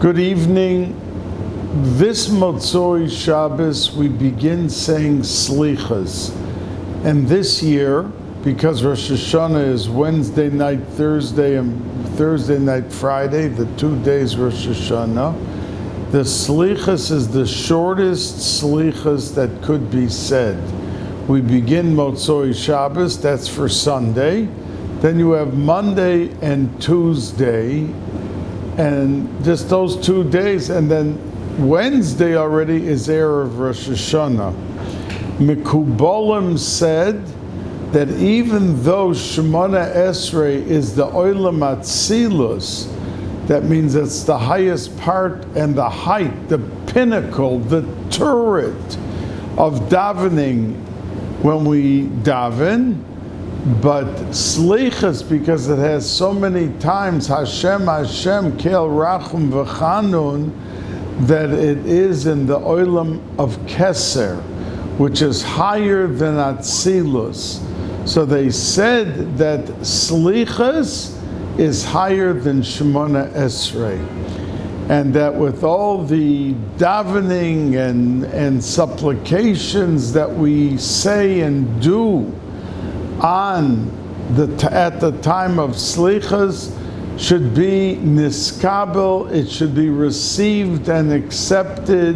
Good evening. This Motzoi Shabbos we begin saying Slichas. And this year, because Rosh Hashanah is Wednesday night, Thursday, and Thursday night, Friday, the 2 days Rosh Hashanah, the Slichas is the shortest Slichas that could be said. We begin Motzoi Shabbos, that's for Sunday. Then you have Monday and Tuesday, and just those 2 days, and then Wednesday already is Erev Rosh Hashanah. Mekubalim said that even though Shemona Esrei is the Olam Atzilus, that means it's the highest part and the height, the pinnacle, the turret of davening when we daven, but Slichas, because it has so many times Hashem, Hashem, Kel Rachum V'Chanun, that it is in the Olam of Keser, which is higher than Atzilus. So they said that Slichas is higher than Shemona Esrei, and that with all the davening and supplications that we say and do at the time of Slichas should be niskabel, it should be received and accepted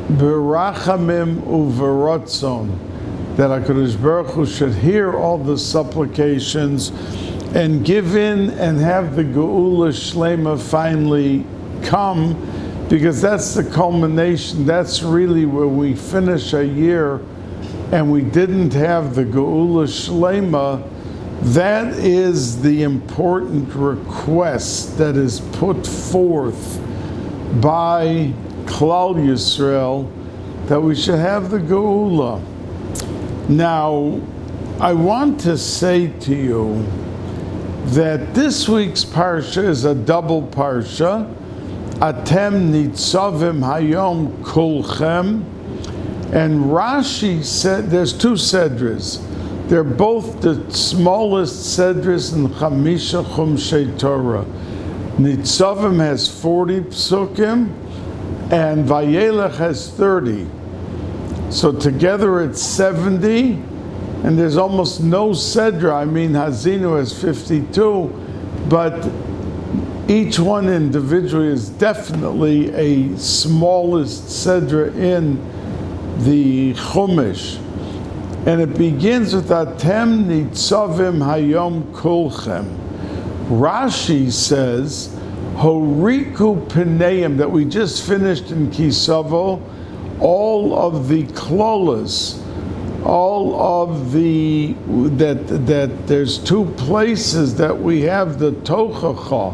berachamim uverotzon, that HaKadosh Baruch Hu should hear all the supplications and give in and have the Geula Shlema finally come, because that's the culmination. That's really where we finish a year and we didn't have the Geula Shlema. That is the important request that is put forth by Klal Yisrael, that we should have the Geula. Now, I want to say to you that this week's Parsha is a double Parsha. Atem Nitzavim-Vayelech Kulchem. And Rashi said, there's two Sedras. They're both the smallest Sedras in Chamisha Chumshei Torah. Nitzavim has 40 psukim, and Vayelech has 30. So together it's 70, and there's almost no Sedra. I mean, Hazinu has 52, but each one individually is definitely a smallest Sedra in the Chumash. And it begins with Atem Nitzavim Hayom Kulchem. Rashi says, Horiku Pneim, that we just finished in Kisavo, all of the klolas, all of the, that there's two places that we have the Tochacha,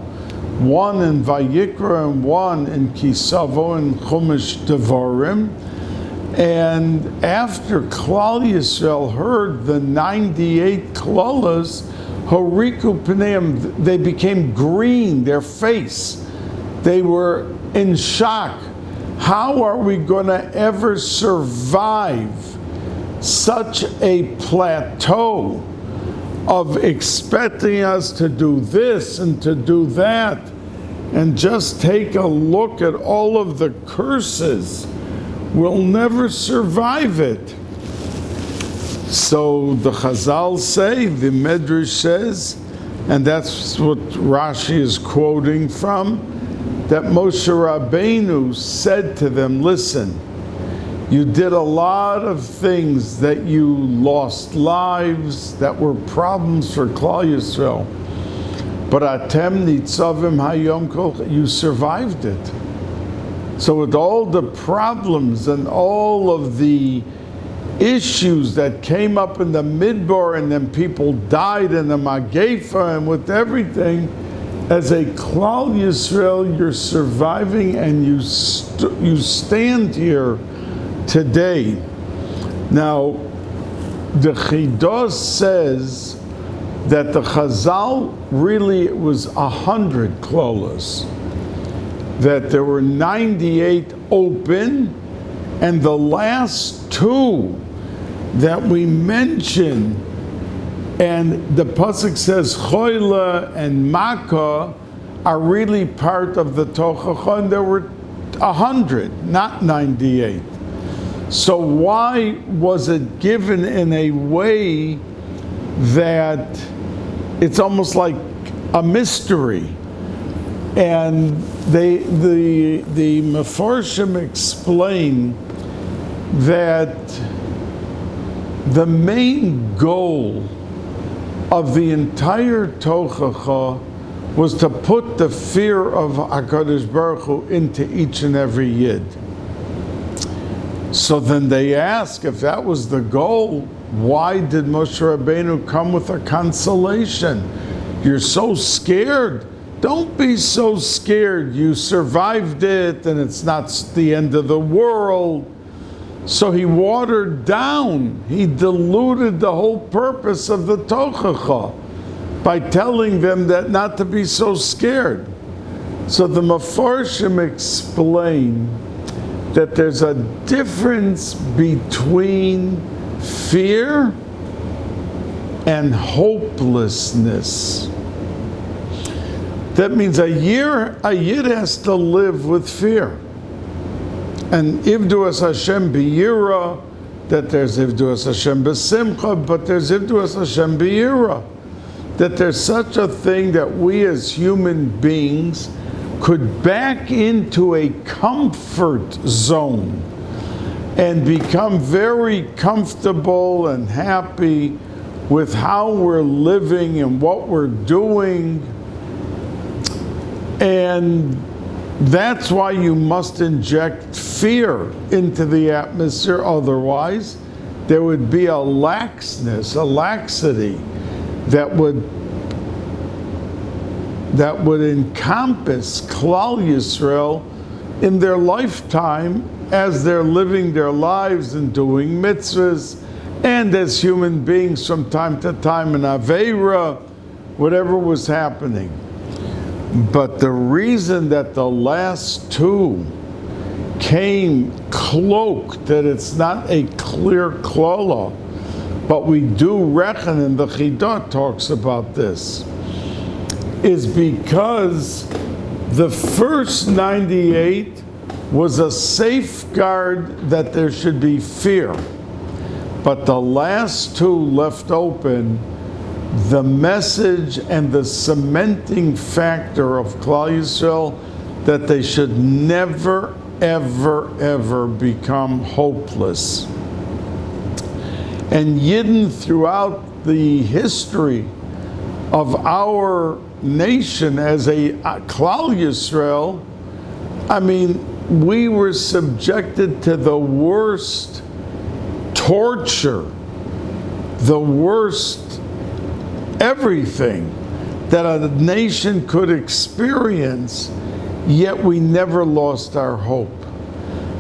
one in Vayikra and one in Kisavo and Chumash Devarim. And after Klal Yisrael heard the 98 klolas, Horiku Pneim, they became green, their face. They were in shock. How are we going to ever survive such a plateau of expecting us to do this and to do that? And just take a look at all of the curses. We'll never survive it. So the Chazal say, the Medrash says, and that's what Rashi is quoting from, that Moshe Rabbeinu said to them, listen, you did a lot of things that you lost lives, that were problems for Klal Yisrael, but Atem Nitzavim Hayom Kulchem, you survived it. So with all the problems and all of the issues that came up in the Midbar, and then people died in the Magefa, and with everything, as a Klal Yisrael, you're surviving, and you stand here today. Now, the Chidos says that the Chazal really it was 100 klolas, that there were 98 open, and the last two that we mention, and the pasuk says choila and makkah, are really part of the Tochacha, and there were 100, not 98. So why was it given in a way that it's almost like a mystery? And the Meforshim explain that the main goal of the entire Tochacha was to put the fear of HaKadosh Baruch Hu into each and every Yid. So then they ask, if that was the goal, why did Moshe Rabbeinu come with a consolation? You're so scared. Don't be so scared. You survived it, and it's not the end of the world. So he watered down, he diluted the whole purpose of the Tochacha by telling them that not to be so scared. So the Meforshim explain that there's a difference between fear and hopelessness. That means a Yid has to live with fear. And Ivdu es Hashem b'yira, that there's Ivdu es Hashem b'simcha, but there's Ivdu es Hashem b'yira. That there's such a thing that we as human beings could back into a comfort zone and become very comfortable and happy with how we're living and what we're doing. And that's why you must inject fear into the atmosphere. Otherwise, there would be a laxness, a laxity that would encompass Klal Yisrael in their lifetime as they're living their lives and doing mitzvahs, and as human beings from time to time in Aveira, whatever was happening. But the reason that the last two came cloaked, that it's not a clear klala, but we do reckon, and the Chidah talks about this, is because the first 98 was a safeguard that there should be fear. But the last two left open the message and the cementing factor of Klal Yisrael that they should never, ever, ever become hopeless. And Yidden throughout the history of our nation as a Klal Yisrael, I mean, we were subjected to the worst torture, the worst everything that a nation could experience, yet we never lost our hope.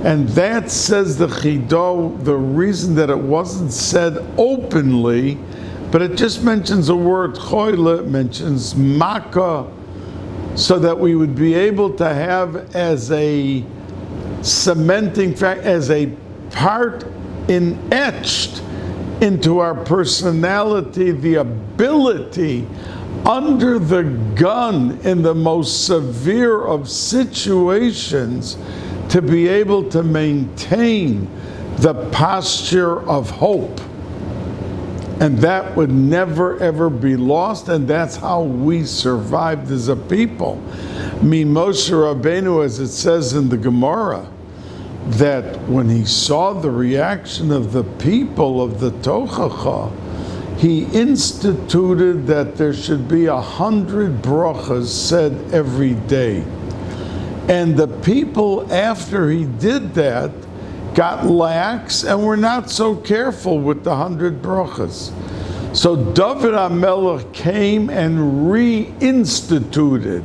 And that, says the Chidah, the reason that it wasn't said openly, but it just mentions a word, choyle, it mentions makkah, so that we would be able to have as a cementing fact, as a part etched into our personality, the ability under the gun in the most severe of situations to be able to maintain the posture of hope. And that would never ever be lost, and that's how we survived as a people. Moshe Rabbeinu, as it says in the Gemara, that when he saw the reaction of the people of the Tochacha, he instituted that there should be 100 brachas said every day. And the people, after he did that, got lax and were not so careful with the 100 brachas. So David HaMelech came and reinstituted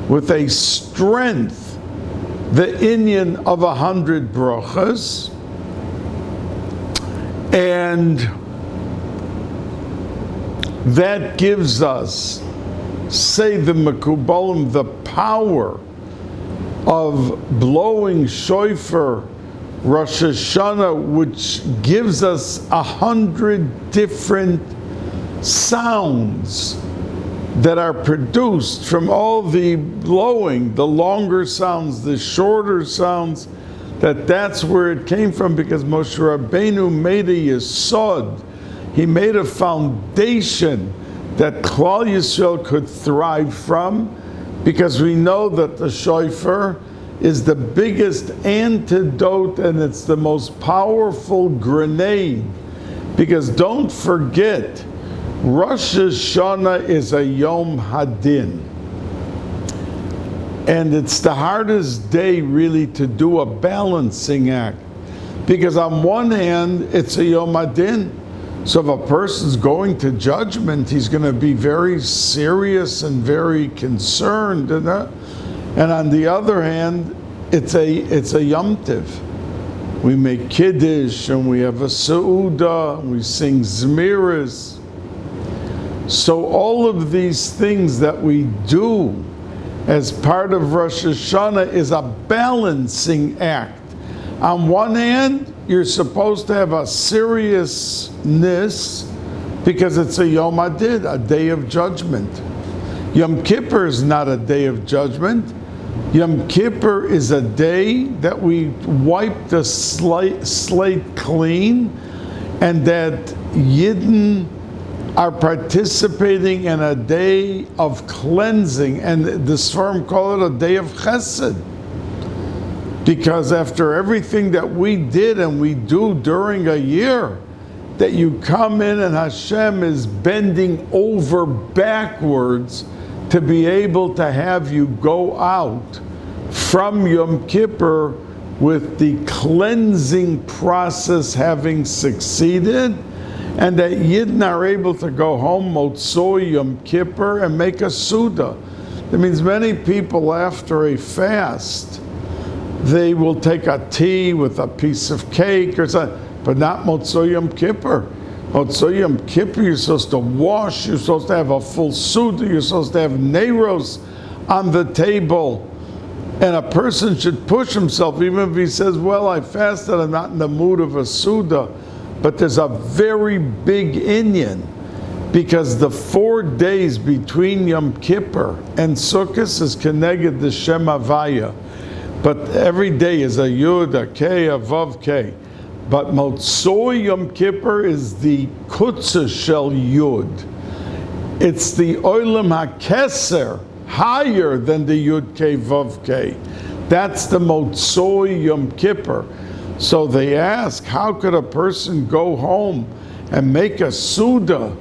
with a strength the inyan of 100 brachas, and that gives us, say the Mekubalim, the power of blowing shofar Rosh Hashanah, which gives us 100 different sounds that are produced from all the blowing, the longer sounds, the shorter sounds, that's where it came from, because Moshe Rabbeinu made a yesod. He made a foundation that Klal Yisrael could thrive from, because we know that the shofar is the biggest antidote and it's the most powerful grenade. Because don't forget, Rosh Hashanah is a Yom Hadin. And it's the hardest day really to do a balancing act. Because on one hand, it's a Yom Hadin. So if a person's going to judgment, he's going to be very serious and very concerned. And on the other hand, it's a Yom Tiv. We make Kiddush and we have a Seudah, and we sing Zmiris. So all of these things that we do as part of Rosh Hashanah is a balancing act. On one hand, you're supposed to have a seriousness because it's a Yom Hadid, a day of judgment. Yom Kippur is not a day of judgment. Yom Kippur is a day that we wipe the slate clean, and that Yidden are participating in a day of cleansing, and the Sfarim call it a day of chesed. Because after everything that we did and we do during a year, that you come in and Hashem is bending over backwards to be able to have you go out from Yom Kippur with the cleansing process having succeeded, and that Yidden are able to go home Motzoi Yom Kippur and make a Suda. That means many people after a fast, they will take a tea with a piece of cake or something, but not Motzoi Yom Kippur. Motzoi Yom Kippur, you're supposed to wash, you're supposed to have a full Suda, you're supposed to have Neiros on the table. And a person should push himself, even if he says, well, I fasted, I'm not in the mood of a Suda. But there's a very big inyan, because the 4 days between Yom Kippur and Sukkot is connected the Shem Havaya. But every day is a Yud, a K, a Vav K. But Motzoi Yom Kippur is the Kutzah Shel Yud. It's the Olam HaKeser, higher than the Yud K, Vav K. That's the Motzoi Yom Kippur. So they ask, how could a person go home and make a Suda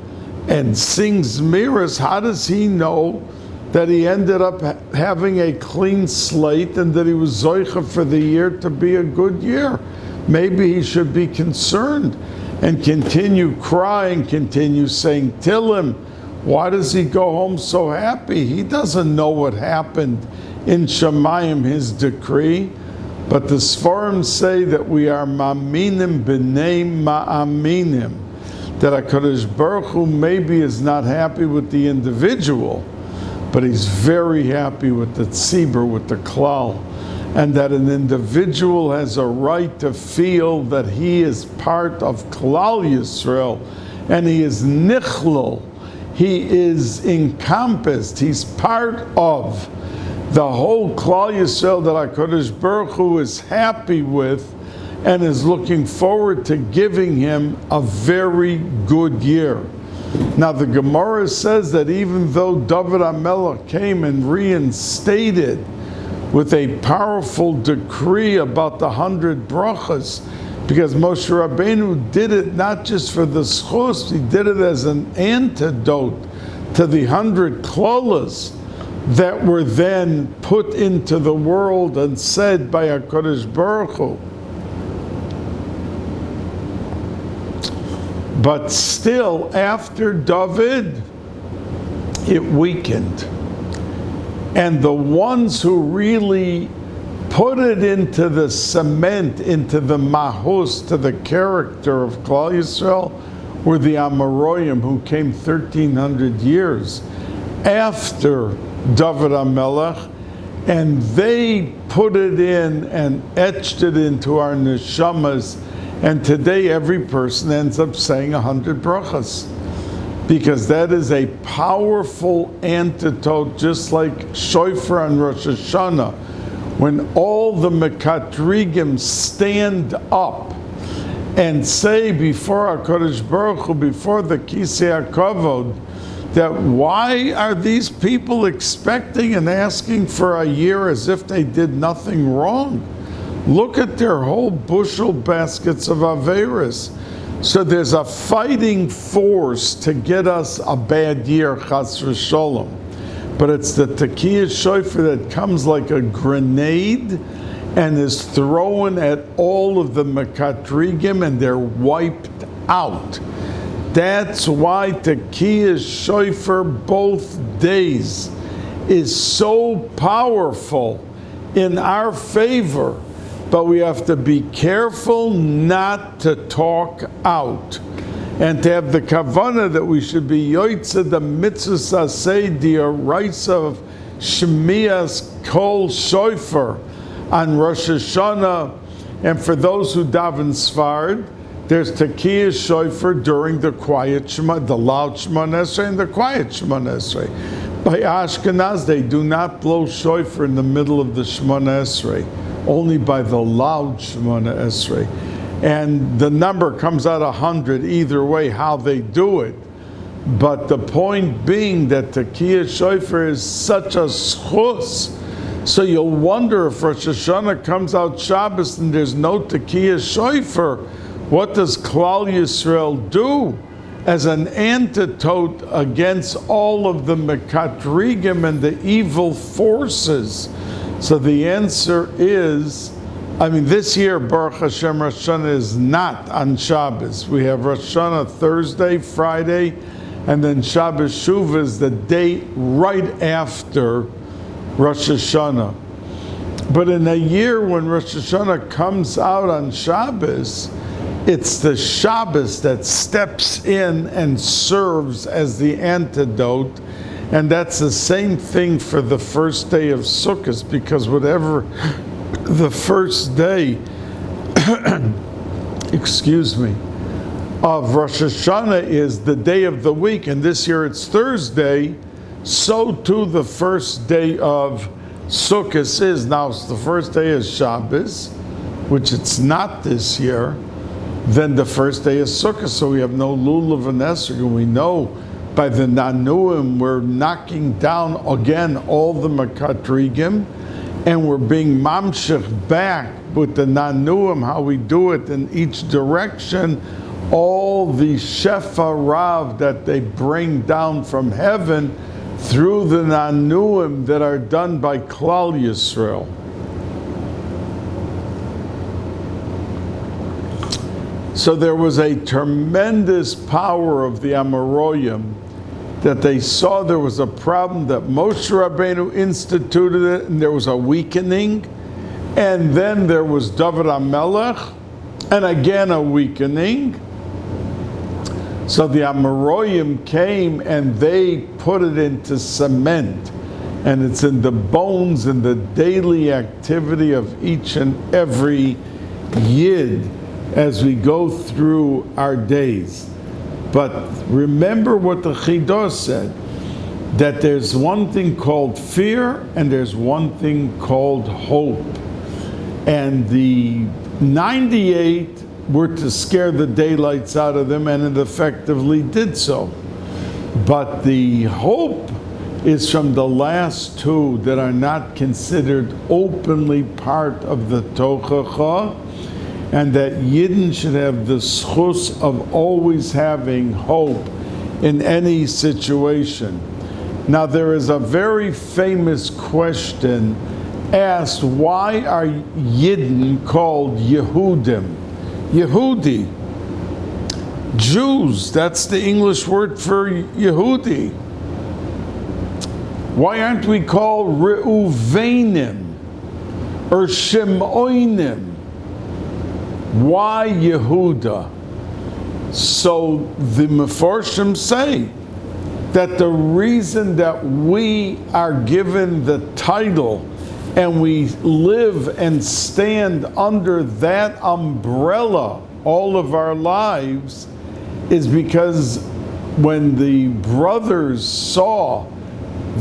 and sing Zmiris? How does he know that he ended up having a clean slate and that he was Zoicha for the year to be a good year? Maybe he should be concerned and continue crying, continue saying Tillim. Why does he go home so happy? He doesn't know what happened in Shemayim, his decree. But the Sfarim say that we are ma'aminim b'nei ma'aminim, that HaKadosh Baruch Hu maybe is not happy with the individual, but he's very happy with the tzibur, with the klal, and that an individual has a right to feel that he is part of Klal Yisrael, and he is nichlal, he is encompassed, he's part of the whole Klal Yisrael that HaKadosh Baruch Hu is happy with and is looking forward to giving him a very good year. Now the Gemara says that even though David HaMelech came and reinstated with a powerful decree about the 100 brachas, because Moshe Rabbeinu did it not just for the schus, he did it as an antidote to the 100 klolas that were then put into the world and said by HaKadosh Baruch Hu. But still, after David, it weakened. And the ones who really put it into the cement, into the mahus, to the character of Klal Yisrael, were the Amoraim, who came 1,300 years after David HaMelech, and they put it in and etched it into our neshamas, and today every person ends up saying 100 brachas. because that is a powerful antidote, just like Shofar on Rosh Hashanah. When all the Mekatrigim stand up and say before HaKadosh Baruch Hu, before the Kisei HaKavod, that why are these people expecting and asking for a year as if they did nothing wrong? Look at their whole bushel baskets of Averis. So there's a fighting force to get us a bad year, Chas v'Sholom. But it's the Tekiyah Shofar that comes like a grenade and is thrown at all of the Mekatrigim, and they're wiped out. That's why Tekiyah Shofar both days is so powerful in our favor, but we have to be careful not to talk out and to have the kavanah that we should be yotzeh the mitzvahs aseh d'oraisa of shmias kol shofar on Rosh Hashanah. And for those who daven Sfard, there's Tekiyah Shofar during the quiet Shema, the loud Shemoneh Esrei and the quiet Shemoneh Esrei. By Ashkenaz, they do not blow Shofar in the middle of the Shemoneh Esrei, only by the loud Shemoneh Esrei. And the number comes out 100 either way how they do it. But the point being that Tekiyah Shofar is such a schus. So you'll wonder if Rosh Hashanah comes out Shabbos and there's no Tekiyah Shofar, what does Klal Yisrael do as an antidote against all of the Mekatrigim and the evil forces? So the answer is, this year, Baruch Hashem, Rosh Hashanah is not on Shabbos. We have Rosh Hashanah Thursday, Friday, and then Shabbos Shuvah is the day right after Rosh Hashanah. But in a year when Rosh Hashanah comes out on Shabbos, it's the Shabbos that steps in and serves as the antidote. And that's the same thing for the first day of Sukkot, because whatever the first day, of Rosh Hashanah is the day of the week, and this year it's Thursday, so too the first day of Sukkot is. Now, the first day is Shabbos, which it's not this year. Then the first day is Sukkot, so we have no Lulav and Esrog, and we know by the Nanuim we're knocking down again all the Mekatrigim, and we're being mamshech back with the Nanuim, how we do it in each direction, all the Shefa Rav that they bring down from heaven through the Nanuim that are done by Klal Yisrael. So there was a tremendous power of the Amoraim that they saw there was a problem, that Moshe Rabbeinu instituted it, and there was a weakening, and then there was David HaMelech, and again a weakening. So the Amoraim came and they put it into cement, and it's in the bones and the daily activity of each and every Yid as we go through our days. But remember what the Chidah said, that there's one thing called fear and there's one thing called hope. And the 98 were to scare the daylights out of them, and it effectively did so. But the hope is from the last two that are not considered openly part of the Tochacha, and that Yidden should have the schus of always having hope in any situation. Now there is a very famous question asked, why are Yidden called Yehudim? Yehudi. Jews, that's the English word for Yehudi. Why aren't we called Reuvenim or Shimonim? Why Yehuda? So the Mefarshim say that the reason that we are given the title and we live and stand under that umbrella all of our lives is because when the brothers saw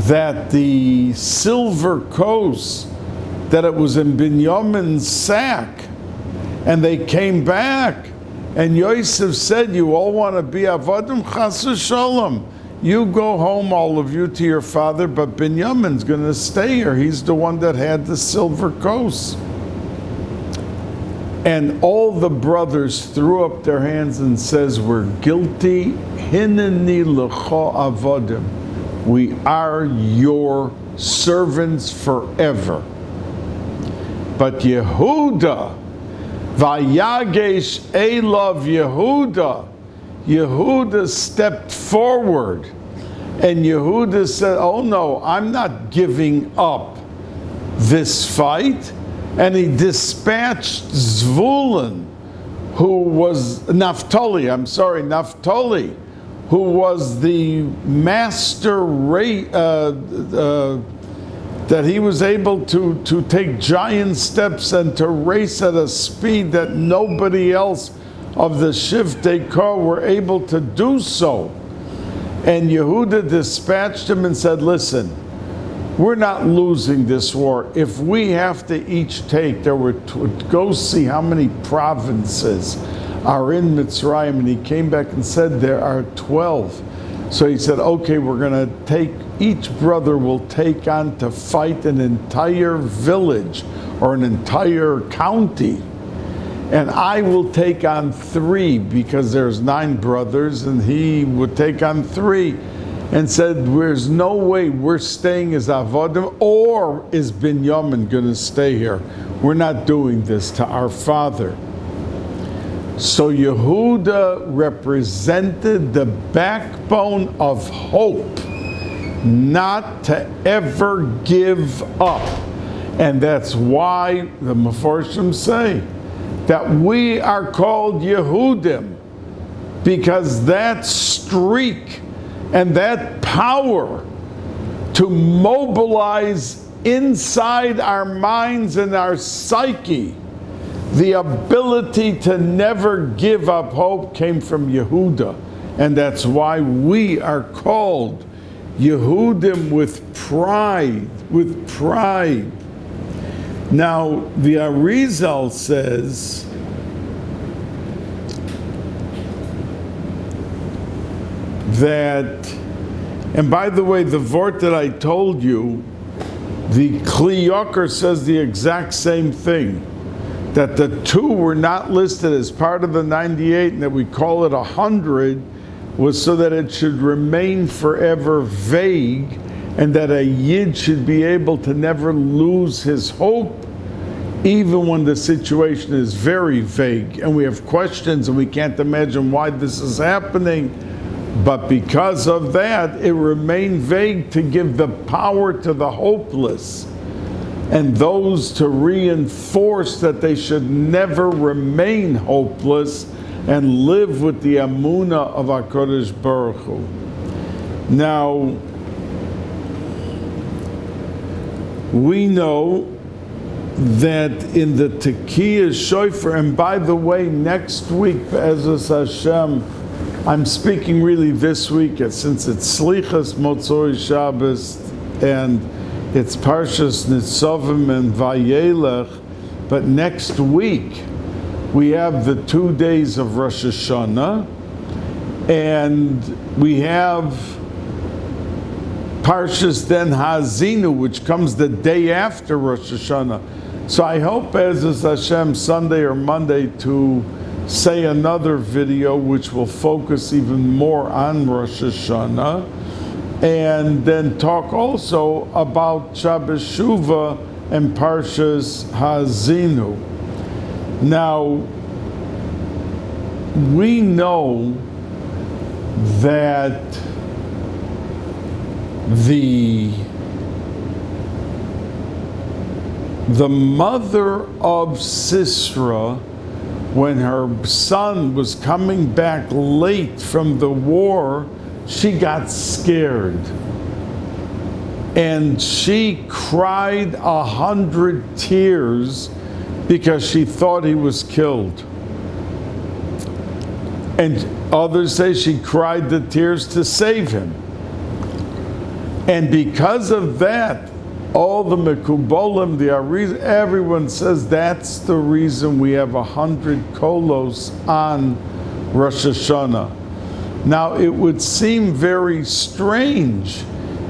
that the silver kos, that it was in Binyamin's sack, and they came back, and Yosef said, you all want to be avodim, chas v'sholom. You go home, all of you, to your father, but Binyamin's going to stay here. He's the one that had the silver kos. And all the brothers threw up their hands and says, we're guilty. Hineni l'cho avodim. We are your servants forever. But Yehuda, Vayagesh Elav Yehuda stepped forward, and Yehuda said, oh no, I'm not giving up this fight. And he dispatched Zvulun, who was Naphtali, who was the master that he was able to take giant steps and to race at a speed that nobody else of the Shivtei Kor were able to do so. And Yehuda dispatched him and said, listen, we're not losing this war. If we have to each take, go see how many provinces are in Mitzrayim. And he came back and said there are 12. So he said, okay, we're going to take, each brother will take on to fight an entire village or an entire county. And I will take on 3 because there's 9 brothers, and he would take on 3. And said, there's no way we're staying as avodim, or is Binyamin going to stay here? We're not doing this to our father. So Yehuda represented the backbone of hope, not to ever give up. And that's why the Meforshim say that we are called Yehudim, because that streak and that power to mobilize inside our minds and our psyche the ability to never give up hope came from Yehuda. And that's why we are called Yehudim with pride, Now, the Arizal says that, and by the way, the vort that I told you, the Kli Yakar says the exact same thing, that the 2 were not listed as part of the 98, and that we call it 100, was so that it should remain forever vague, and that a Yid should be able to never lose his hope, even when the situation is very vague, and we have questions, and we can't imagine why this is happening. But because of that, it remained vague to give the power to the hopeless and those to reinforce that they should never remain hopeless and live with the Amunah of HaKadosh Baruch Hu. Now, we know that in the Tekiyah Shofar, and by the way, next week, Be'ezus Hashem, I'm speaking really this week, since it's Slichas Motzoi Shabbos and it's Parshas Nitzavim-Vayelech, but next week we have the 2 days of Rosh Hashanah, and we have Parshas then Hazinu, which comes the day after Rosh Hashanah. So I hope, Be'ezus Hashem, Sunday or Monday to say another video which will focus even more on Rosh Hashanah, and then talk also about Shabbos Shuvah and Parshas Hazinu. Now, we know that the mother of Sisera, when her son was coming back late from the war, she got scared. And she cried 100 tears because she thought he was killed. And others say she cried the tears to save him. And because of that, all the Mekubolim, the Arizal, everyone says that's the reason we have 100 kolos on Rosh Hashanah. Now, it would seem very strange,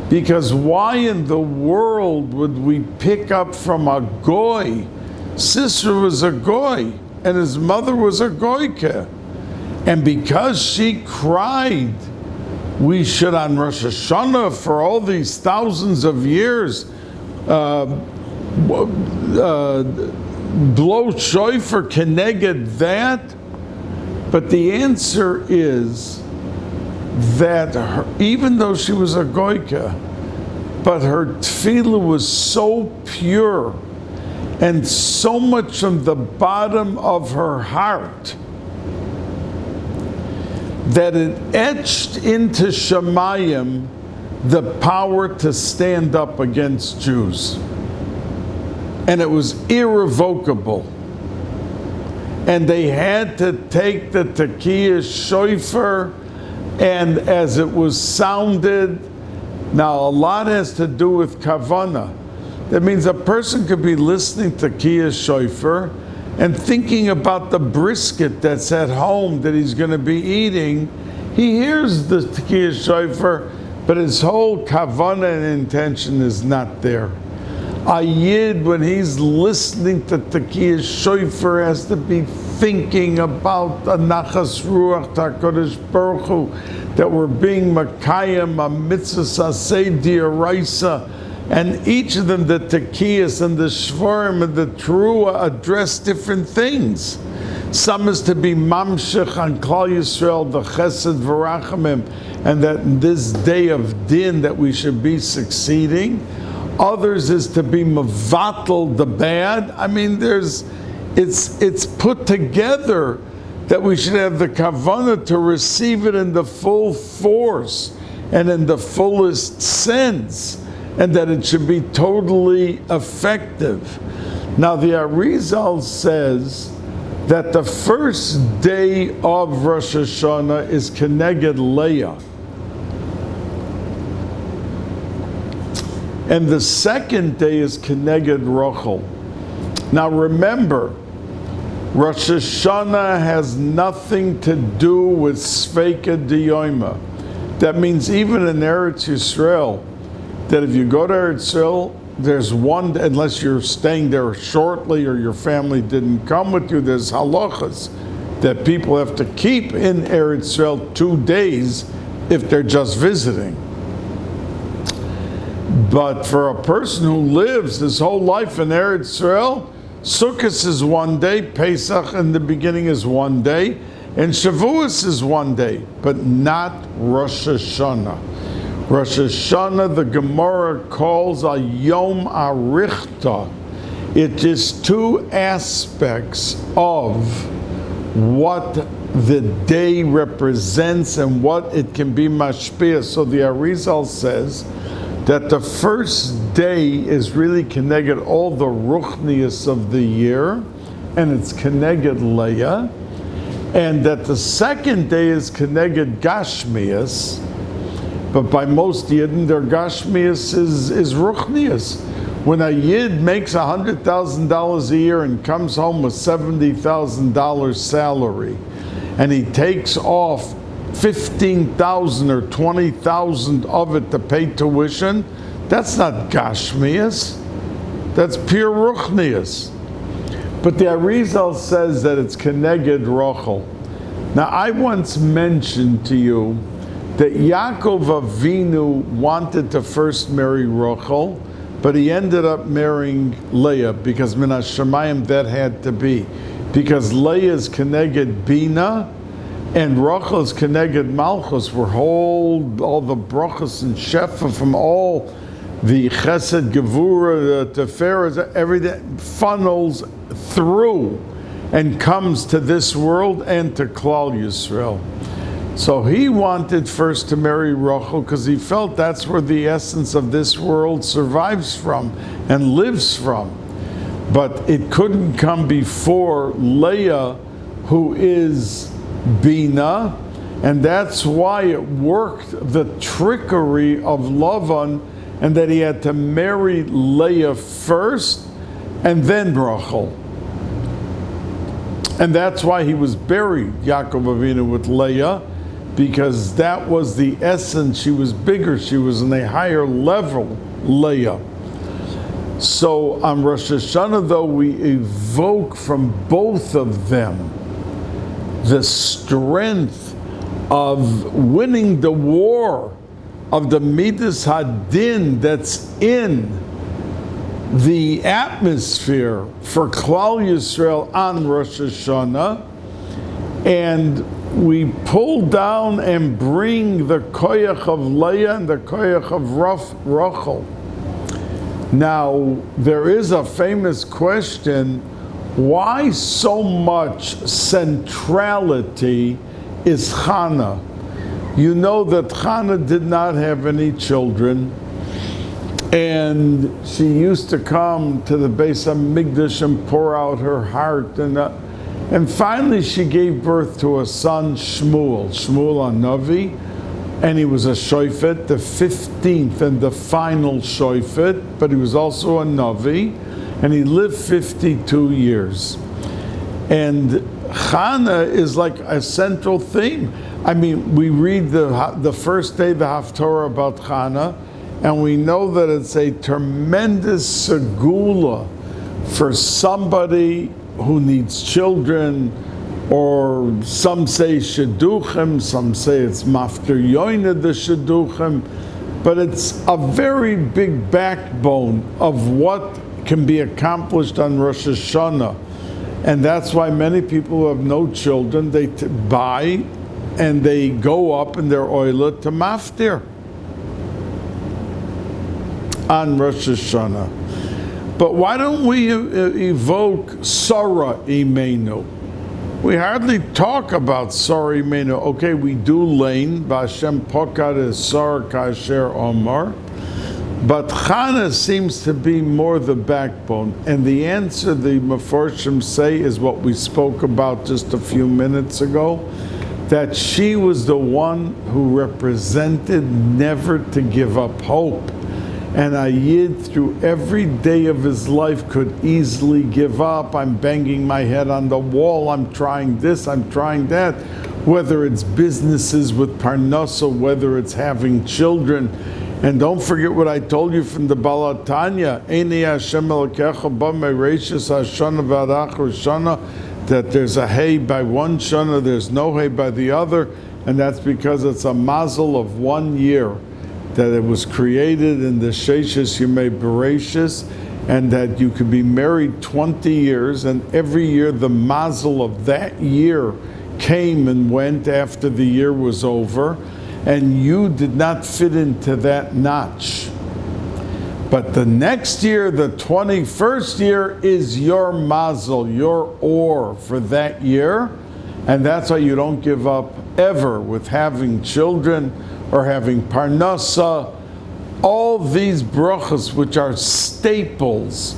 because why in the world would we pick up from a goy? Sisera was a goy, and his mother was a goyke. And because she cried, we should on Rosh Hashanah for all these thousands of years blow shofar keneged that? But the answer is that even though she was a goyka, but her tefillah was so pure and so much from the bottom of her heart that it etched into Shemayim the power to stand up against Jews. And it was irrevocable. And they had to take the Tekiah shofar, and as it was sounded, now a lot has to do with kavanah. That means a person could be listening to Tekiah shofar and thinking about the brisket that's at home that he's going to be eating. He hears the Tekiah shofar, but his whole kavanah and intention is not there. A yid, when he's listening to Tekiah shofar, has to be thinking about the nachas ruach HaKadosh Baruch Hu, that we're being makayim a mitzvah saseh d'oraisa, and each of them, the Tekiyas and the Shvarim and the Teruah, address different things. Some is to be mamshech on Klal Yisrael, the Chesed v'Rachamim, and that in this day of din that we should be succeeding. Others is to be mevatel the bad. I mean, it's put together that we should have the kavanah to receive it in the full force and in the fullest sense, and that it should be totally effective. Now, the Arizal says that the first day of Rosh Hashanah is Keneged Leah, and the second day is Keneged Rachel. Now, remember, Rosh Hashanah has nothing to do with Sveika Diyoima. That means even in Eretz Yisrael, that if you go to Eretz Yisrael, there's one, unless you're staying there shortly or your family didn't come with you, there's halachas that people have to keep in Eretz Yisrael 2 days if they're just visiting. But for a person who lives his whole life in Eretz Yisrael, Sukkot is 1 day, Pesach in the beginning is 1 day, and Shavuos is 1 day, but not Rosh Hashanah. Rosh Hashanah, the Gemara calls a Yom Arichta. It is 2 aspects of what the day represents and what it can be mashpia. So the Arizal says that the first day is really Keneged all the Ruchnius of the year, and it's Keneged Leah, and that the second day is Keneged Gashmias, but by most Yidden, their Gashmias is Ruchnius. When a Yid makes $100,000 a year and comes home with $70,000 salary, and he takes off 15,000 or 20,000 of it to pay tuition, that's not Gashmias, that's pure Ruchnias. But the Arizal says that it's Keneged Rachel. Now, I once mentioned to you that Yaakov Avinu wanted to first marry Rachel, but he ended up marrying Leah, because min hashamayim that had to be. Because Leah is Keneged Bina, and Rachel is Keneged Malchus, where all the brachas and shefa from all the Chesed, Gevura, the Teferes, everything funnels through and comes to this world and to Klal Yisrael. So he wanted first to marry Rachel because he felt that's where the essence of this world survives from and lives from. But it couldn't come before Leah, who is Bina, and that's why it worked the trickery of Lavan, and that he had to marry Leah first and then Rachel. And that's why he was buried, Yaakov Avinu, with Leah, because that was the essence. She was bigger, she was in a higher level, Leah. So on Rosh Hashanah, though, we evoke from both of them the strength of winning the war of the Midas Hadin that's in the atmosphere for Klal Yisrael on Rosh Hashanah, and we pull down and bring the koyach of Leah and the koyach of Rachel. Now, there is a famous question, why so much centrality is Chana? You know that Chana did not have any children, and she used to come to the Bais Hamikdash and pour out her heart, and finally she gave birth to a son, Shmuel HaNavi, and he was a shofet, the 15th and the final shofet, but he was also a Navi, and he lived 52 years. And Chana is like a central theme. I mean, we read the first day, the Haftorah about Chana, and we know that it's a tremendous segula for somebody who needs children, or some say shidduchim, some say it's mafter yoina the shidduchim, but it's a very big backbone of what can be accomplished on Rosh Hashanah. And that's why many people who have no children, they buy and they go up in their oila to maftir on Rosh Hashanah. But why don't we evoke Sarah Imenu? We hardly talk about Sarah Imenu. Okay, we do Lane, B'Hashem Pokad is Sarah Kasher Omar, but Chana seems to be more the backbone. And the answer the Meforshim say is what we spoke about just a few minutes ago, that she was the one who represented never to give up hope. And a Yid through every day of his life could easily give up. I'm banging my head on the wall, I'm trying this, I'm trying that. Whether it's businesses with Parnasa, whether it's having children. And don't forget what I told you from the Balatanya, Eini Hashem Elokecha b'mereishis hashana v'adach Shana, that there's a hay by one Shana, there's no hay by the other, and that's because it's a mazel of 1 year, that it was created in the Sheishis Yemei Bereshis, and that you could be married 20 years, and every year the mazel of that year came and went after the year was over, and you did not fit into that notch. But the next year, the 21st year, is your mazel, your or for that year, and that's why you don't give up ever with having children or having parnasa. All these brachas, which are staples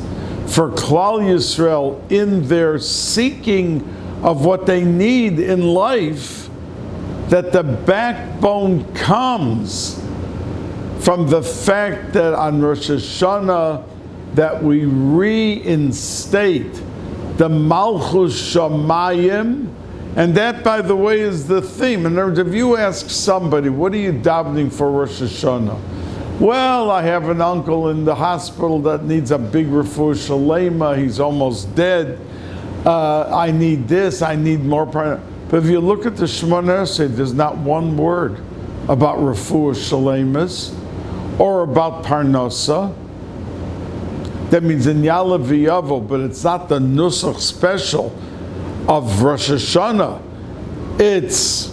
for Klal Yisrael in their seeking of what they need in life, that the backbone comes from the fact that on Rosh Hashanah that we reinstate the Malchus Shamayim, and that, by the way, is the theme. In other words, if you ask somebody, what are you davening for Rosh Hashanah? Well, I have an uncle in the hospital that needs a big refuah shalema, he's almost dead, I need this, I need more. But if you look at the Shemona Esrei, there's not one word about refuah shalemas or about parnasa. That means in Yalav V'Yavo, but it's not the nusach special of Rosh Hashanah. It's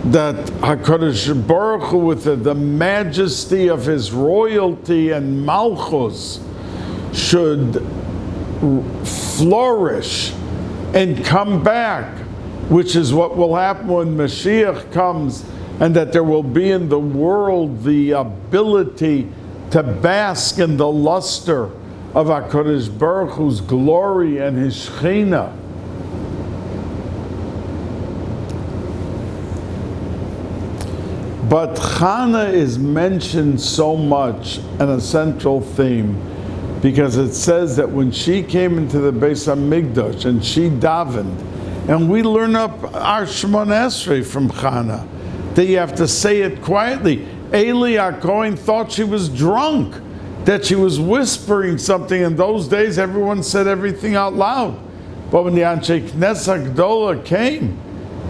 that HaKadosh Baruch Hu, with the majesty of his royalty and malchus, should flourish and come back, which is what will happen when Mashiach comes, and that there will be in the world the ability to bask in the luster of HaKadosh Baruch Hu's glory and his Shechina. But Chana is mentioned so much and a central theme because it says that when she came into the Bais Hamikdash and she davened, and we learn up our Shemona Esrei from Chana, that you have to say it quietly. Eli HaKohen thought she was drunk, that she was whispering something. In those days, everyone said everything out loud. But when the Anshe Knesset Gdola came,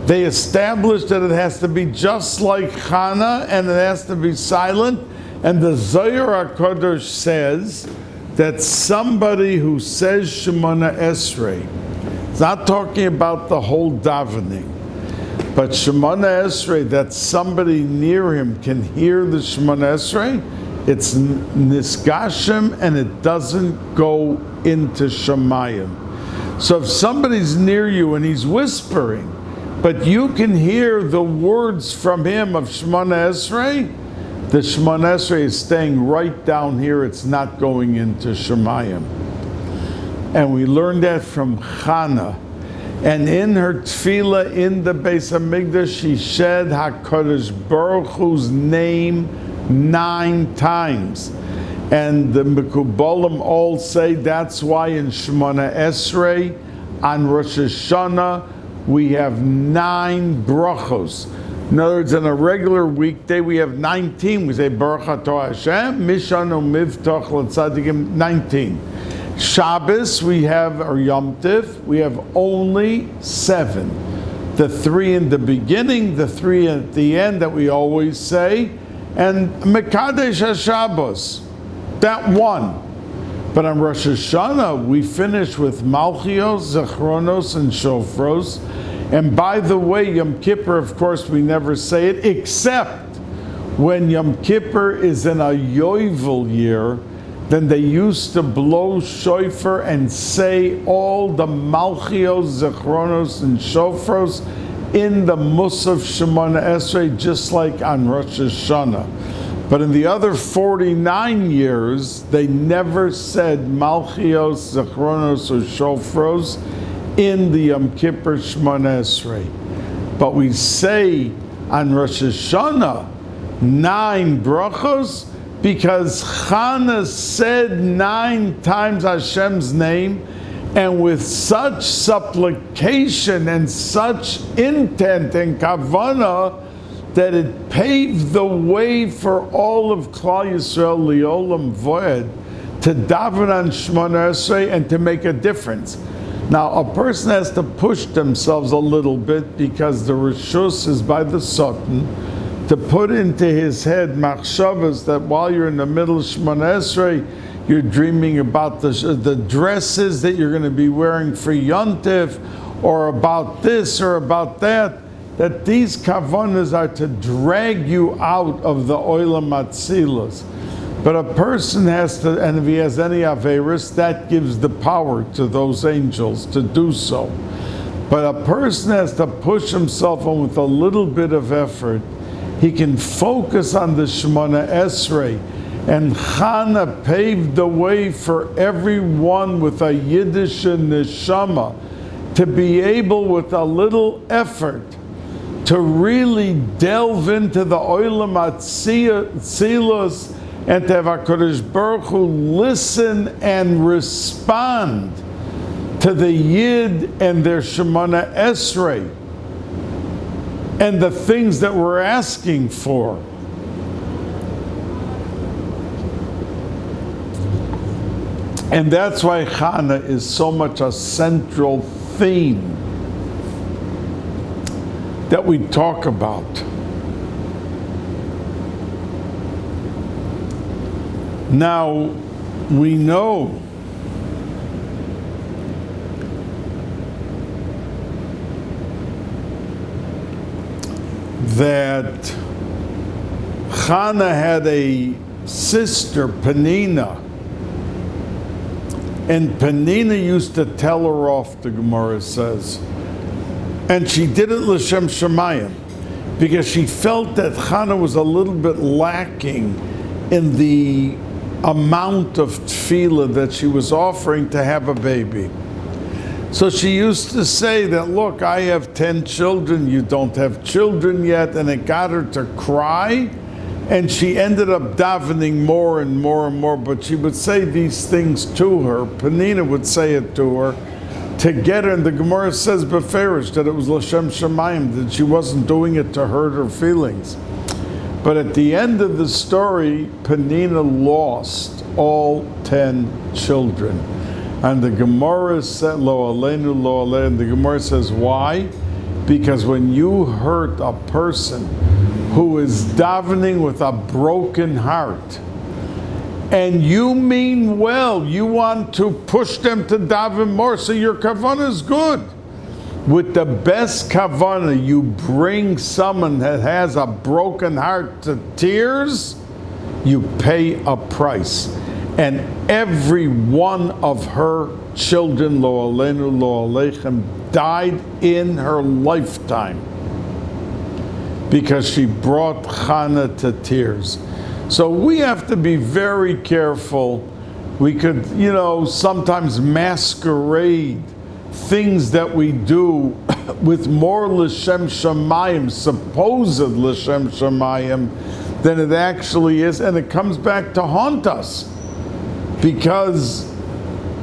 they established that it has to be just like Chana, and it has to be silent. And the Zohar HaKadosh says that somebody who says Shemona Esrei, it's not talking about the whole davening, but Shemona Esrei, that somebody near him can hear the Shemona Esrei, it's Nisgashim and it doesn't go into Shemayim. So if somebody's near you and he's whispering, but you can hear the words from him of Shemona Esrei, the Shemona Esrei is staying right down here, it's not going into Shemayim. And we learned that from Chana. And in her tefillah in the Bais Hamikdash, she said HaKadosh Baruch Hu's name 9 times. And the Mekubalim all say that's why in Shemona Esrei, on Rosh Hashanah, we have 9 brachos. In other words, on a regular weekday, we have 19. We say Baruch Atah Hashem, Mishanu Mivtach L'Tzadikim, 19. Shabbos, we have, or Yom Tiv, we have only 7. The 3 in the beginning, the 3 at the end that we always say, and Mekadesh HaShabbos, that 1. But on Rosh Hashanah, we finish with Malchios, Zechronos, and Shofros. And by the way, Yom Kippur, of course, we never say it, except when Yom Kippur is in a Yovel year, then they used to blow shofar and say all the Malchios, Zechronos, and Shofros in the Musaf Shemona Esrei, just like on Rosh Hashanah. But in the other 49 years, they never said Malchios, Zechronos, or Shofros in the Yom Kippur Shemona Esrei. But we say on Rosh Hashanah 9 brachos, because Chana said 9 times Hashem's name, and with such supplication and such intent and kavanah that it paved the way for all of Klal Yisrael Liolam Voed to daven on Shemona Esrei and to make a difference. Now, a person has to push themselves a little bit because the Rishus is by the Satan, to put into his head machshavas that while you're in the middle of Shemona Esrei, you're dreaming about the dresses that you're going to be wearing for Yontif, or about this or about that, that these kavanas are to drag you out of the oilam atzilas. But a person has to, and if he has any averis, that gives the power to those angels to do so. But a person has to push himself on with a little bit of effort. He can focus on the Shemona Esrei, and Chana paved the way for everyone with a Yiddish neshama to be able, with a little effort, to really delve into the Olam Atzilus and to have HaKadosh Baruch Hu listen and respond to the Yid and their Shemona Esrei and the things that we're asking for. And that's why Chana is so much a central theme that we talk about. Now, we know that Chana had a sister, Penina, and Penina used to tell her off, the Gemara says. And she did it l'shem shamayim, because she felt that Chana was a little bit lacking in the amount of tefillah that she was offering to have a baby. So she used to say that, look, I have 10 children, you don't have children yet, and it got her to cry, and she ended up davening more and more and more, but she would say these things to her. Penina would say it to her to get her, and the Gemara says beferish that it was L'Shem Shemayim, that she wasn't doing it to hurt her feelings. But at the end of the story, Penina lost all 10 children. And the Gemara said, Lo Aleinu, Lo Aleinu, and the Gemara says, why? Because when you hurt a person who is davening with a broken heart, and you mean well, you want to push them to daven more, so your kavanah is good. With the best kavanah, you bring someone that has a broken heart to tears, you pay a price. And every one of her children, Lo Aleinu, Lo Aleichem, died in her lifetime because she brought Chana to tears. So we have to be very careful. We could, sometimes masquerade things that we do with more L'Shem Shemayim, supposed L'Shem Shemayim, than it actually is, and it comes back to haunt us. Because,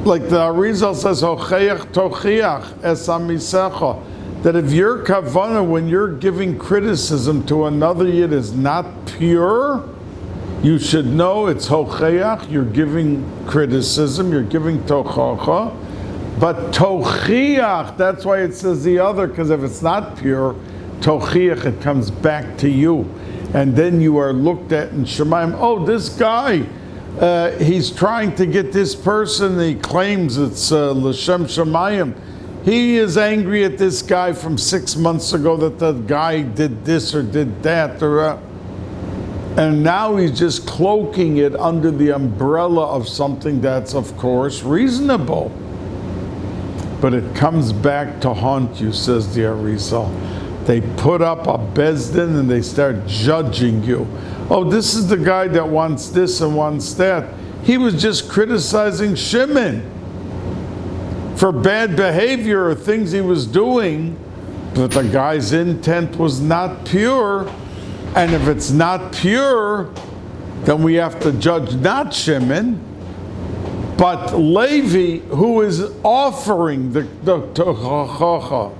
like the Arizal says, Hocheach tochiach es amisecha, that if your kavanah, when you're giving criticism to another yid, is not pure, you should know it's hocheach, you're giving criticism, you're giving tochacha, but tochiach, that's why it says the other, because if it's not pure, tochiach, it comes back to you. And then you are looked at in Shemayim, oh, this guy, he's trying to get this person, he claims it's L'Shem Shemayim. He is angry at this guy from 6 months ago that the guy did this or did that, and now he's just cloaking it under the umbrella of something that's, of course, reasonable. But it comes back to haunt you, says the Arizal. They put up a bezdin and they start judging you. Oh, this is the guy that wants this and wants that. He was just criticizing Shimon for bad behavior or things he was doing, but the guy's intent was not pure. And if it's not pure, then we have to judge not Shimon, but Levi, who is offering the tochacha,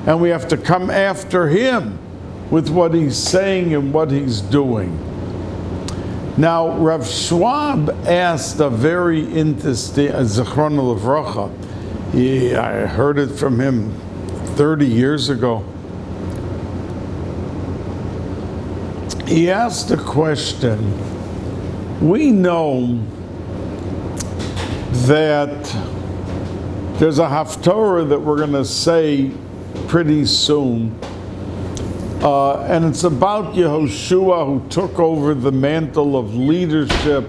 and we have to come after him with what he's saying and what he's doing. Now, Rav Schwab asked a very interesting, Zichrono Livracha. I heard it from him 30 years ago. He asked a question. We know that there's a haftorah that we're going to say pretty soon, and it's about Yehoshua, who took over the mantle of leadership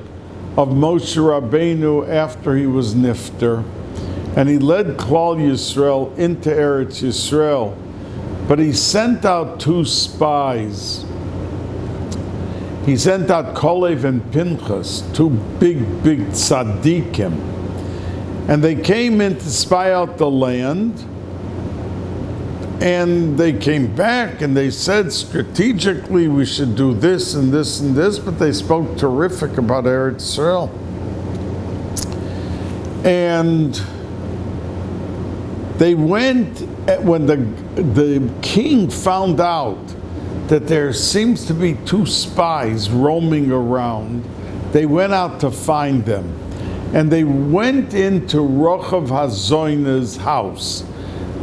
of Moshe Rabbeinu after he was nifter, and he led Klal Yisrael into Eretz Yisrael, but he sent out 2 spies. He sent out Kolev and Pinchas, 2 big tzaddikim, and they came in to spy out the land. And they came back and they said strategically we should do this and this and this, but they spoke terrific about Eretz Yisrael. And they went, when the king found out that there seems to be 2 spies roaming around, they went out to find them. And they went into Rochav Hazoina's house.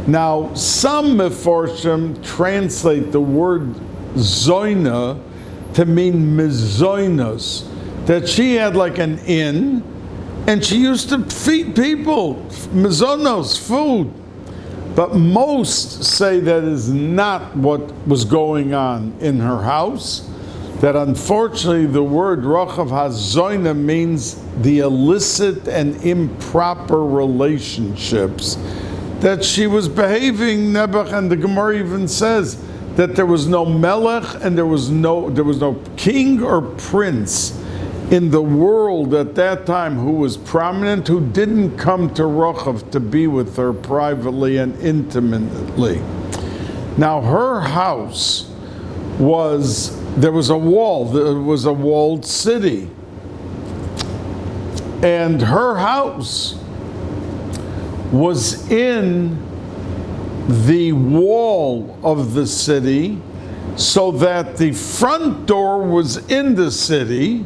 Now, some Meforshim translate the word Zoina to mean Mizoinos, that she had like an inn, and she used to feed people, Mizonos, food. But most say that is not what was going on in her house, that unfortunately the word Rochav Hazoina means the illicit and improper relationships, that she was behaving Nebuch, and the Gemara even says that there was no melech and there was no king or prince in the world at that time who was prominent, who didn't come to Rochav to be with her privately and intimately. Now her house there was a wall, it was a walled city. And her house was in the wall of the city, so that the front door was in the city,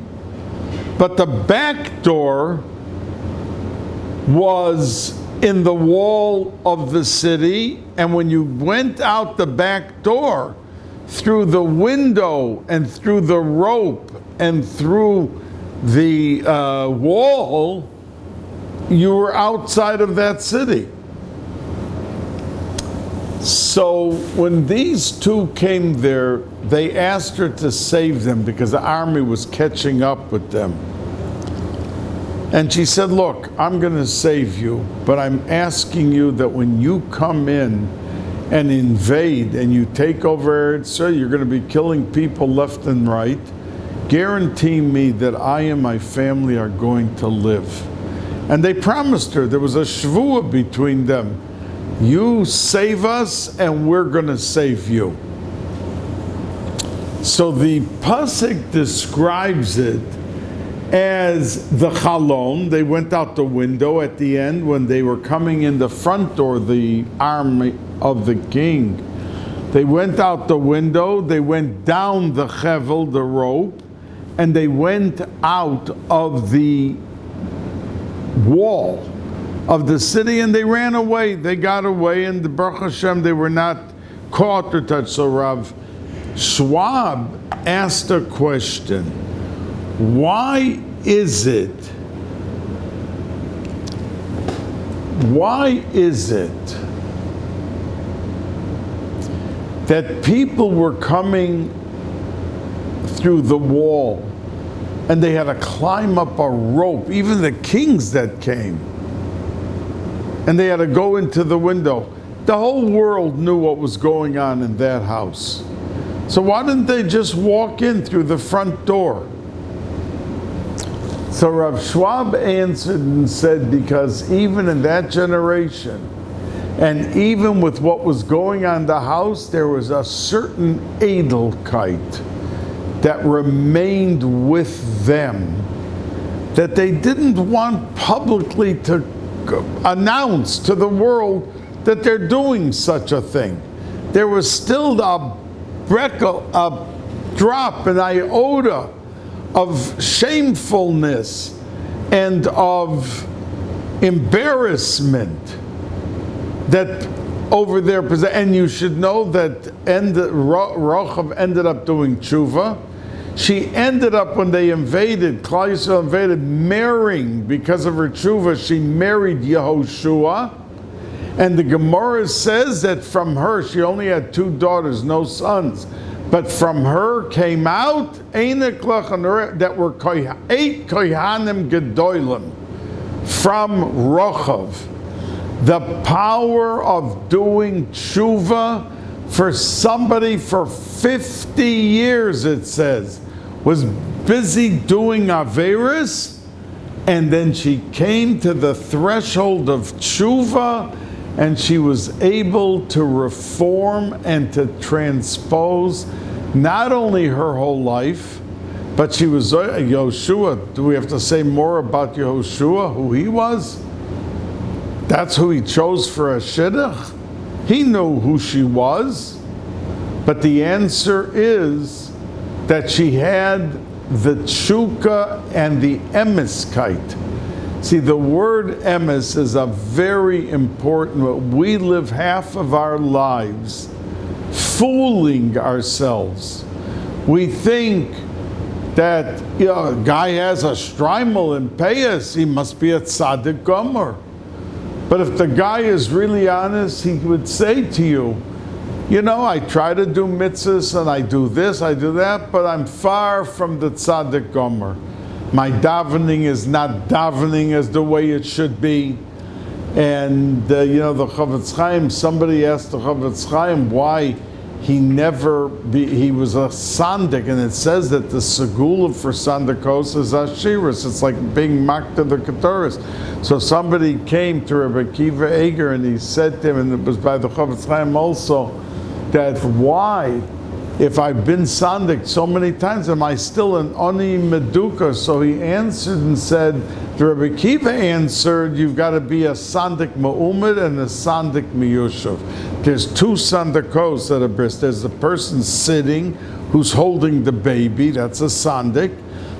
but the back door was in the wall of the city. And when you went out the back door, through the window and through the rope and through the wall, you were outside of that city. So when these two came there, they asked her to save them because the army was catching up with them. And she said, look, I'm going to save you, but I'm asking you that when you come in and invade and you take over Eretz Yisrael, you're going to be killing people left and right. Guarantee me that I and my family are going to live. And they promised her. There was a shvuah between them. You save us and we're going to save you. So the pasuk describes it as the chalon. They went out the window at the end when they were coming in the front door, the army of the king. They went out the window, they went down the chevel, the rope, and they went out of the wall of the city, and they ran away. They got away, and the Baruch Hashem, they were not caught or touched. So Rav Schwab asked a question. Why is it that people were coming through the wall and they had to climb up a rope, even the kings that came, and they had to go into the window? The whole world knew what was going on in that house. So why didn't they just walk in through the front door? So Rav Schwab answered and said, because even in that generation, and even with what was going on in the house, there was a certain edelkeit that remained with them, that they didn't want publicly to announce to the world that they're doing such a thing. There was still a drop, an iota of shamefulness and of embarrassment that over there, and you should know that Rochav ended up doing tshuva. She ended up, when they invaded, Klal Yisrael invaded, marrying, because of her tshuva, she married Yehoshua. And the Gemara says that from her, she only had 2 daughters, no sons. But from her came out that were 8 kohanim gedolim from Rochav. The power of doing tshuva for somebody for 50 years, it says, was busy doing averis, and then she came to the threshold of tshuva, and she was able to reform and to transpose not only her whole life, but she was Yehoshua. Do we have to say more about Yehoshua, who he was? That's who he chose for a shidduch. He knew who she was, but the answer is that she had the tshuka and the emiskite. See, the word emes is a very important word. We live half of our lives fooling ourselves. We think that, a guy has a shtreimel in Payas, he must be a tzaddik gomer. But if the guy is really honest, he would say to you, I try to do mitzvahs and I do this, I do that, but I'm far from the tzaddik gomer. My davening is not davening as the way it should be. And the Chavetz Chaim, somebody asked the Chavetz Chaim why he was a sandik, and it says that the segula for sandikos is ashiris. It's like being mocked to the Ketores. So somebody came to Rabbi Akiva Eger and he said to him, and it was by the Chofetz Chaim also, that why, if I've been sandik so many times, am I still an oni meduka? So he answered and said, the Rabbi Akiva answered, you've got to be a sandik ma'umid and a sandik miyushav. There's two sandikos at a bris. There's the person sitting who's holding the baby, that's a sandik.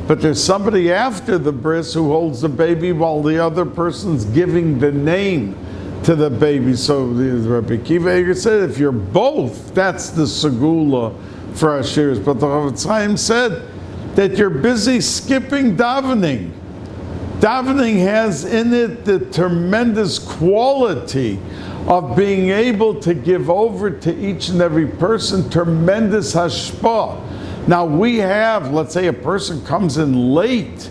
But there's somebody after the bris who holds the baby while the other person's giving the name to the baby. So the Rabbi Akiva Eger said, if you're both, that's the segula for Ashiris. But the Chofetz Chaim said that you're busy skipping davening. Davening has in it the tremendous quality of being able to give over to each and every person tremendous hashpah. Now we have, let's say a person comes in late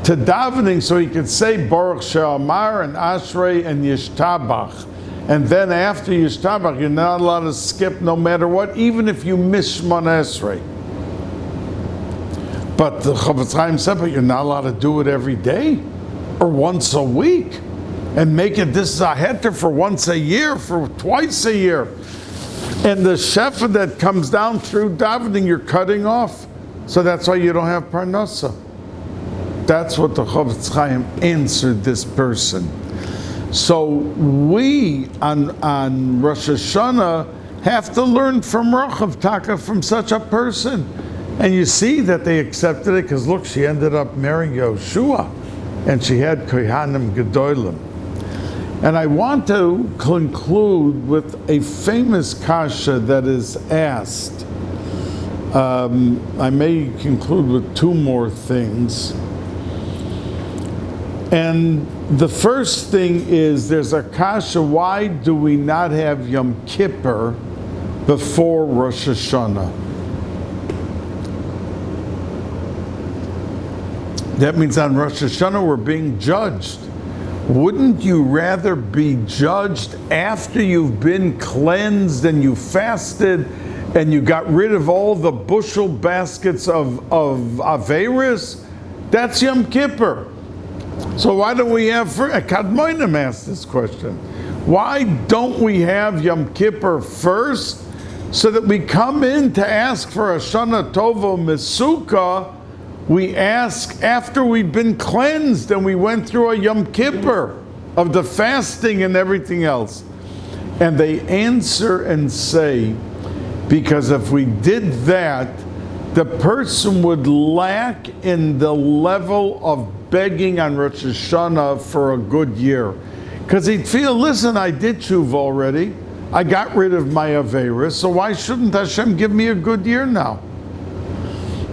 to davening, so he could say Baruch She'amar and Ashrei and Yishtabach. And then after Yishtabach, you're not allowed to skip no matter what, even if you miss Shmona Esrei. But the Chofetz Chaim said, but you're not allowed to do it every day or once a week. And make it, this is a heter for once a year, for twice a year. And the shefa that comes down through davening, you're cutting off. So that's why you don't have parnasa. That's what the Chofetz Chaim answered this person. So we on Rosh Hashanah have to learn from Rachav Taka, from such a person. And you see that they accepted it because look, she ended up marrying Yehoshua, and she had Kohanim Gedolim. And I want to conclude with a famous kasha that is asked. I may conclude with two more things. And the first thing is, there's a kasha, why do we not have Yom Kippur before Rosh Hashanah? That means on Rosh Hashanah we're being judged. Wouldn't you rather be judged after you've been cleansed and you fasted and you got rid of all the bushel baskets of Averis? That's Yom Kippur. So why don't we have, Kadmonim asked this question, why don't we have Yom Kippur first so that we come in to ask for a Shana Tova Mesuka? We ask after we've been cleansed and we went through a Yom Kippur of the fasting and everything else. And they answer and say, because if we did that, the person would lack in the level of begging on Rosh Hashanah for a good year. Because he'd feel, listen, I did tshuva already. I got rid of my Averis, so why shouldn't Hashem give me a good year now?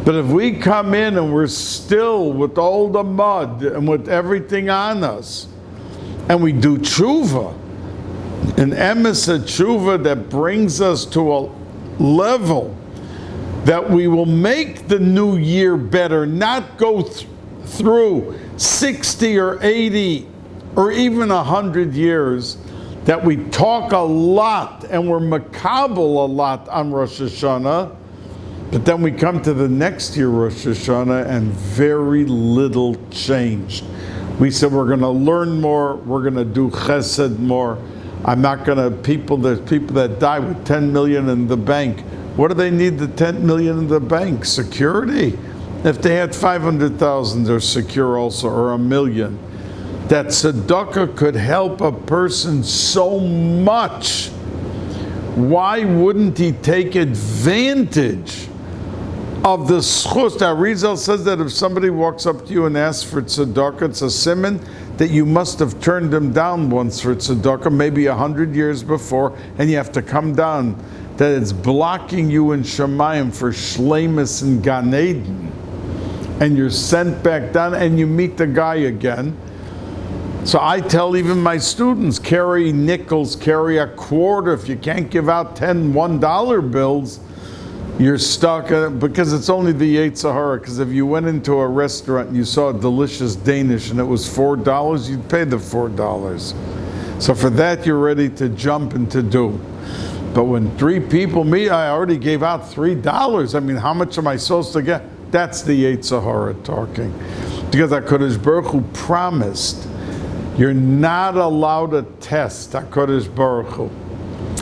But if we come in and we're still with all the mud and with everything on us, and we do tshuva, an emissary tshuva that brings us to a level that we will make the new year better, not go through 60 or 80 or even 100 years, that we talk a lot and we're makabel a lot on Rosh Hashanah, but then we come to the next year Rosh Hashanah and very little changed. We said we're going to learn more, we're going to do chesed more. I'm not going to, there's people that die with 10 million in the bank. What do they need the 10 million in the bank? Security. If they had 500,000, they're secure also, or $1 million. That tzedakah could help a person so much. Why wouldn't he take advantage of the schus? Now, Rizal says that if somebody walks up to you and asks for tzedakah, it's a siman that you must have turned him down once for tzedakah, maybe 100 years before, and you have to come down. That it's blocking you in Shemayim for Shleimus and Gan Eden. And you're sent back down and you meet the guy again. So I tell even my students, carry nickels, carry a quarter. If you can't give out 10 $1 bills, you're stuck, because it's only the Yetzer Hara. Because if you went into a restaurant and you saw a delicious Danish and it was $4, you'd pay the $4. So for that, you're ready to jump and to do. But when 3 people meet, I already gave out $3. I mean, how much am I supposed to get? That's the Yetzer Hara talking. Because HaKadosh Baruch Hu promised, you're not allowed to test HaKadosh Baruch Hu.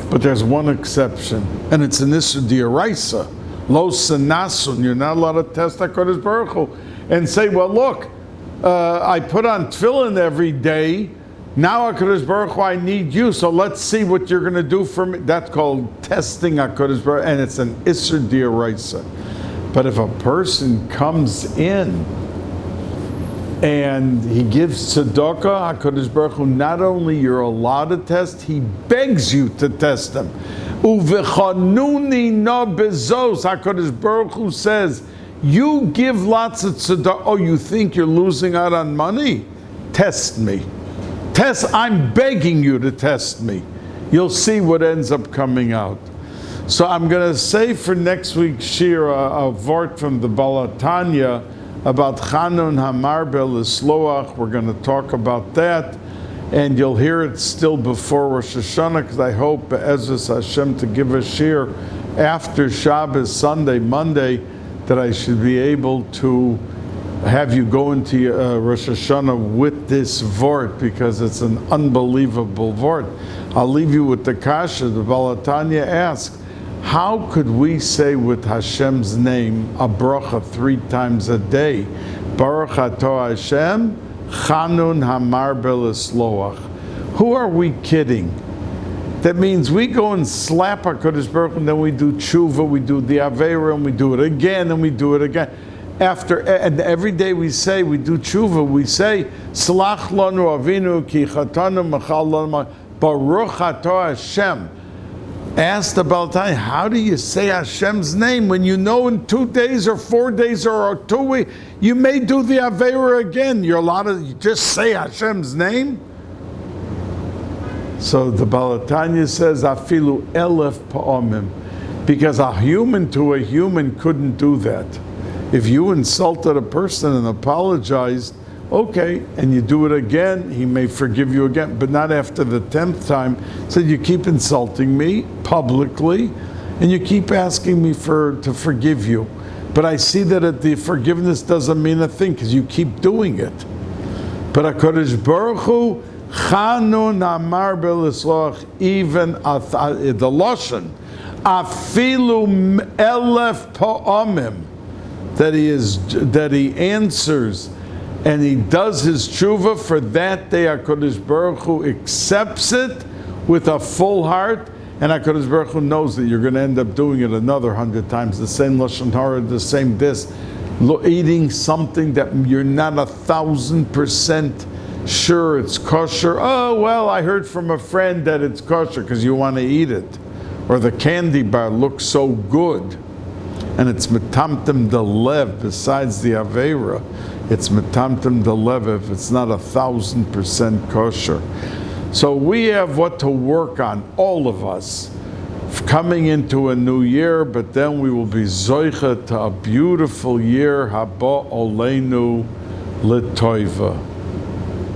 But there's one exception, and it's an Issur D'Oraisa. Lo Sanasun, you're not allowed to test HaKadosh Baruch Hu and say, well, look, I put on tefillin every day. Now HaKadosh Baruch Hu, I need you, so let's see what you're going to do for me. That's called testing HaKadosh Baruch Hu, and it's an Issur D'Oraisa. But if a person comes in and he gives tzedakah, HaKadosh Baruch Hu, not only you're allowed to test, he begs you to test him. Uvechanuni no bezos, HaKadosh Baruch Hu says, you give lots of tzedakah, oh, you think you're losing out on money? Test me. I'm begging you to test me. You'll see what ends up coming out. So I'm going to say for next week's shir a vort from the Balatanya about Chanun Hamarbel Isloach. We're going to talk about that, and you'll hear it still before Rosh Hashanah, because I hope Be'ezus Hashem to give a shir after Shabbos, Sunday, Monday, that I should be able to have you go into Rosh Hashanah with this vort, because it's an unbelievable vort. I'll leave you with the kasha. The Balatanya asks, how could we say with Hashem's name a bracha 3 times a day? Baruch Atah Hashem, Chanun Hamarbel Isloach. Who are we kidding? That means we go and slap HaKadosh Baruch Hu, and then we do tshuva, we do the Aveira, and we do it again, and we do it again. And every day we do tshuva, we say, Slach lanu avinu ki chatanu machal lanu Baruch Atah Hashem. Asked about time, how do you say Hashem's name when you know in 2 days or 4 days or 2 weeks, you may do the Aveira again. You're allowed to just say Hashem's name? So the Balatanya says, Afilu elef pa'omim. Because a human to a human couldn't do that. If you insulted a person and apologized, okay, and you do it again, he may forgive you again, but not after the 10th time. So you keep insulting me publicly, and you keep asking me to forgive you. But I see that the forgiveness doesn't mean a thing, because you keep doing it. But HaKadosh Baruch Hu, Chanun Amar B'Lisloach, even the Lashon, Afilu elef pa'omim, that he answers, and he does his tshuva, for that day HaKadosh Baruch Hu accepts it with a full heart, and HaKadosh Baruch Hu knows that you're going to end up doing it another 100 times, the same Lashon Hara, the same this, eating something that you're not 1,000% sure it's kosher. Oh, well, I heard from a friend that it's kosher because you want to eat it. Or the candy bar looks so good, and it's metamtem de lev, besides the Aveira, it's metamtem de lev if it's not 1,000% kosher. So we have what to work on, all of us, coming into a new year, but then we will be zoicha to a beautiful year, haba oleinu l'toiva.